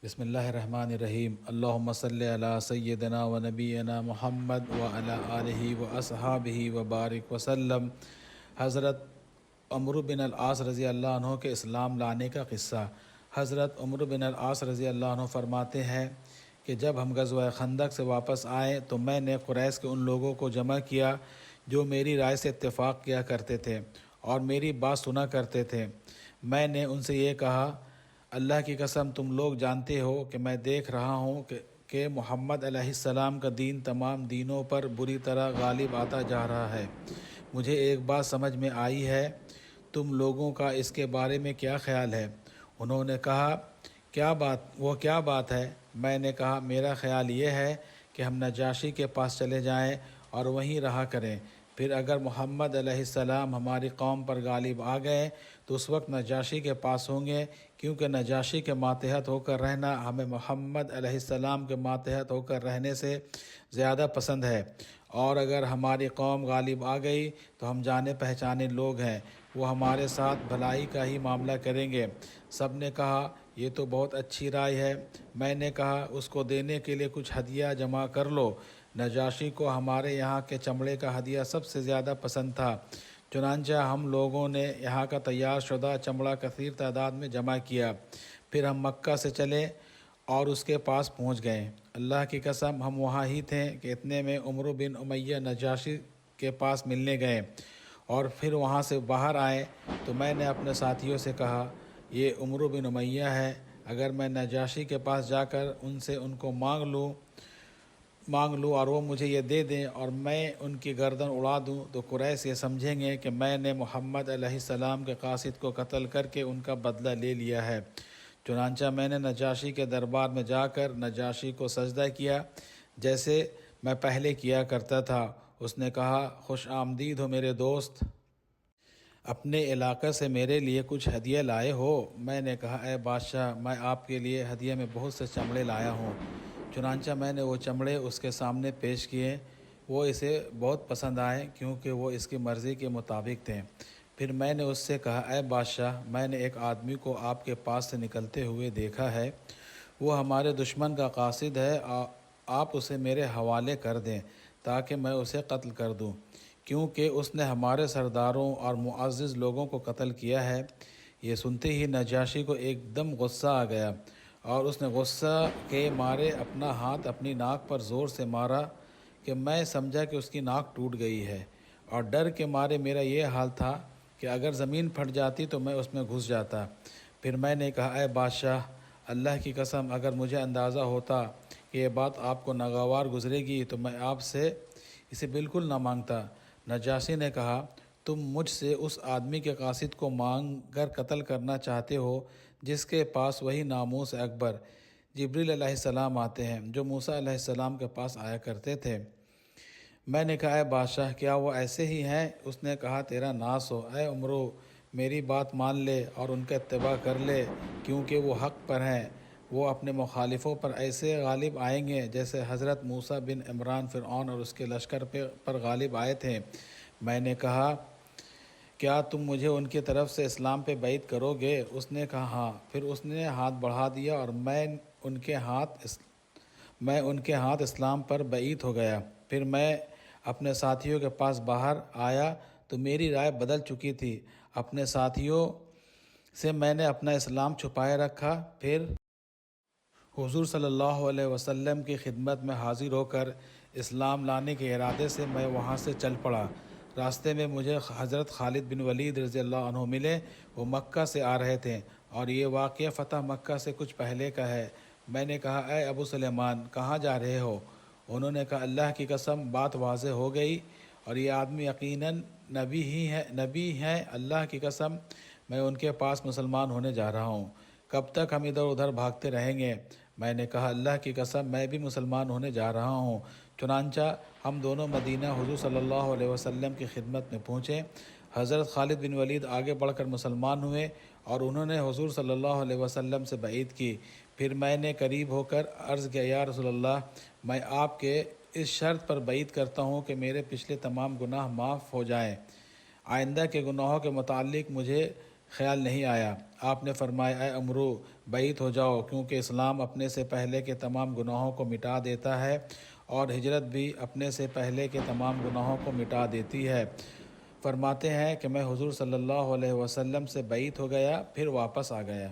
بسم اللہ الرحمن الرحیم اللہم صلی علی سیدنا و نبینا محمد و علی آلہ و اصحابہ و بارک وسلم۔ حضرت عمرو بن العاص رضی اللہ عنہ کے اسلام لانے کا قصہ۔ حضرت عمرو بن العاص رضی اللہ عنہ فرماتے ہیں کہ جب ہم غزوہ خندق سے واپس آئے تو میں نے قریش کے ان لوگوں کو جمع کیا جو میری رائے سے اتفاق کیا کرتے تھے اور میری بات سنا کرتے تھے۔ میں نے ان سے یہ کہا، اللہ کی قسم تم لوگ جانتے ہو کہ میں دیکھ رہا ہوں کہ محمد علیہ السلام کا دین تمام دینوں پر بری طرح غالب آتا جا رہا ہے۔ مجھے ایک بات سمجھ میں آئی ہے، تم لوگوں کا اس کے بارے میں کیا خیال ہے؟ انہوں نے کہا، کیا بات ہے؟ میں نے کہا، میرا خیال یہ ہے کہ ہم نجاشی کے پاس چلے جائیں اور وہیں رہا کریں، پھر اگر محمد علیہ السلام ہماری قوم پر غالب آ گئے تو اس وقت نجاشی کے پاس ہوں گے، کیونکہ نجاشی کے ماتحت ہو کر رہنا ہمیں محمد علیہ السلام کے ماتحت ہو کر رہنے سے زیادہ پسند ہے، اور اگر ہماری قوم غالب آ گئی تو ہم جانے پہچانے لوگ ہیں، وہ ہمارے ساتھ بھلائی کا ہی معاملہ کریں گے۔ سب نے کہا، یہ تو بہت اچھی رائے ہے۔ میں نے کہا، اس کو دینے کے لیے کچھ ہدیہ جمع کر لو۔ نجاشی کو ہمارے یہاں کے چمڑے کا ہدیہ سب سے زیادہ پسند تھا، چنانچہ ہم لوگوں نے یہاں کا تیار شدہ چمڑا کثیر تعداد میں جمع کیا، پھر ہم مکہ سے چلے اور اس کے پاس پہنچ گئے۔ اللہ کی قسم ہم وہاں ہی تھے کہ اتنے میں عمرو بن امیہ نجاشی کے پاس ملنے گئے، اور پھر وہاں سے باہر آئے تو میں نے اپنے ساتھیوں سے کہا، یہ عمرو بن امیہ ہے، اگر میں نجاشی کے پاس جا کر ان سے ان کو مانگ لوں اور وہ مجھے یہ دے دیں اور میں ان کی گردن اڑا دوں تو قریش یہ سمجھیں گے کہ میں نے محمد علیہ السلام کے قاصد کو قتل کر کے ان کا بدلہ لے لیا ہے۔ چنانچہ میں نے نجاشی کے دربار میں جا کر نجاشی کو سجدہ کیا جیسے میں پہلے کیا کرتا تھا۔ اس نے کہا، خوش آمدید ہو میرے دوست، اپنے علاقے سے میرے لیے کچھ ہدیہ لائے ہو؟ میں نے کہا، اے بادشاہ، میں آپ کے لیے ہدیہ میں بہت سے چمڑے لایا ہوں۔ چنانچہ میں نے وہ چمڑے اس کے سامنے پیش کیے، وہ اسے بہت پسند آئے کیونکہ وہ اس کی مرضی کے مطابق تھے۔ پھر میں نے اس سے کہا، اے بادشاہ، میں نے ایک آدمی کو آپ کے پاس سے نکلتے ہوئے دیکھا ہے، وہ ہمارے دشمن کا قاصد ہے، آپ اسے میرے حوالے کر دیں تاکہ میں اسے قتل کر دوں، کیونکہ اس نے ہمارے سرداروں اور معزز لوگوں کو قتل کیا ہے۔ یہ سنتے ہی نجاشی کو ایک دم غصہ آ گیا اور اس نے غصہ کے مارے اپنا ہاتھ اپنی ناک پر زور سے مارا کہ میں سمجھا کہ اس کی ناک ٹوٹ گئی ہے، اور ڈر کے مارے میرا یہ حال تھا کہ اگر زمین پھٹ جاتی تو میں اس میں گھس جاتا۔ پھر میں نے کہا، اے بادشاہ، اللہ کی قسم اگر مجھے اندازہ ہوتا کہ یہ بات آپ کو ناگوار گزرے گی تو میں آپ سے اسے بالکل نہ مانگتا۔ نجاشی نے کہا، تم مجھ سے اس آدمی کے قاصد کو مانگ کر قتل کرنا چاہتے ہو جس کے پاس وہی ناموس اکبر جبریل علیہ السلام آتے ہیں جو موسیٰ علیہ السلام کے پاس آیا کرتے تھے۔ میں نے کہا، اے بادشاہ، کیا وہ ایسے ہی ہیں؟ اس نے کہا، تیرا ناس ہو، اے عمرو، میری بات مان لے اور ان کا اتباع کر لے، کیونکہ وہ حق پر ہیں۔ وہ اپنے مخالفوں پر ایسے غالب آئیں گے جیسے حضرت موسیٰ بن عمران فرعون اور اس کے لشکر پر غالب آئے تھے۔ میں نے کہا، کیا تم مجھے ان کی طرف سے اسلام پہ بیعت کرو گے؟ اس نے کہا، ہاں۔ پھر اس نے ہاتھ بڑھا دیا اور میں ان کے ہاتھ اسلام پر بیعت ہو گیا۔ پھر میں اپنے ساتھیوں کے پاس باہر آیا تو میری رائے بدل چکی تھی۔ اپنے ساتھیوں سے میں نے اپنا اسلام چھپائے رکھا، پھر حضور صلی اللہ علیہ وسلم کی خدمت میں حاضر ہو کر اسلام لانے کے ارادے سے میں وہاں سے چل پڑا۔ راستے میں مجھے حضرت خالد بن ولید رضی اللہ عنہ ملے، وہ مکہ سے آ رہے تھے اور یہ واقعہ فتح مکہ سے کچھ پہلے کا ہے۔ میں نے کہا، اے ابو سلیمان، کہاں جا رہے ہو؟ انہوں نے کہا، اللہ کی قسم بات واضح ہو گئی اور یہ آدمی یقیناً نبی ہیں، اللہ کی قسم میں ان کے پاس مسلمان ہونے جا رہا ہوں۔ کب تک ہم ادھر ادھر بھاگتے رہیں گے؟ میں نے کہا، اللہ کی قسم میں بھی مسلمان ہونے جا رہا ہوں۔ چنانچہ ہم دونوں مدینہ حضور صلی اللہ علیہ وسلم کی خدمت میں پہنچے۔ حضرت خالد بن ولید آگے بڑھ کر مسلمان ہوئے اور انہوں نے حضور صلی اللہ علیہ وسلم سے بیعت کی۔ پھر میں نے قریب ہو کر عرض کیا، یا رسول اللہ، میں آپ کے اس شرط پر بیعت کرتا ہوں کہ میرے پچھلے تمام گناہ معاف ہو جائیں۔ آئندہ کے گناہوں کے متعلق مجھے خیال نہیں آیا۔ آپ نے فرمایا اے عمرو بعید ہو جاؤ، کیونکہ اسلام اپنے سے پہلے کے تمام گناہوں کو مٹا دیتا ہے اور ہجرت بھی اپنے سے پہلے کے تمام گناہوں کو مٹا دیتی ہے۔ فرماتے ہیں کہ میں حضور صلی اللہ علیہ وسلم سے بعید ہو گیا، پھر واپس آ گیا۔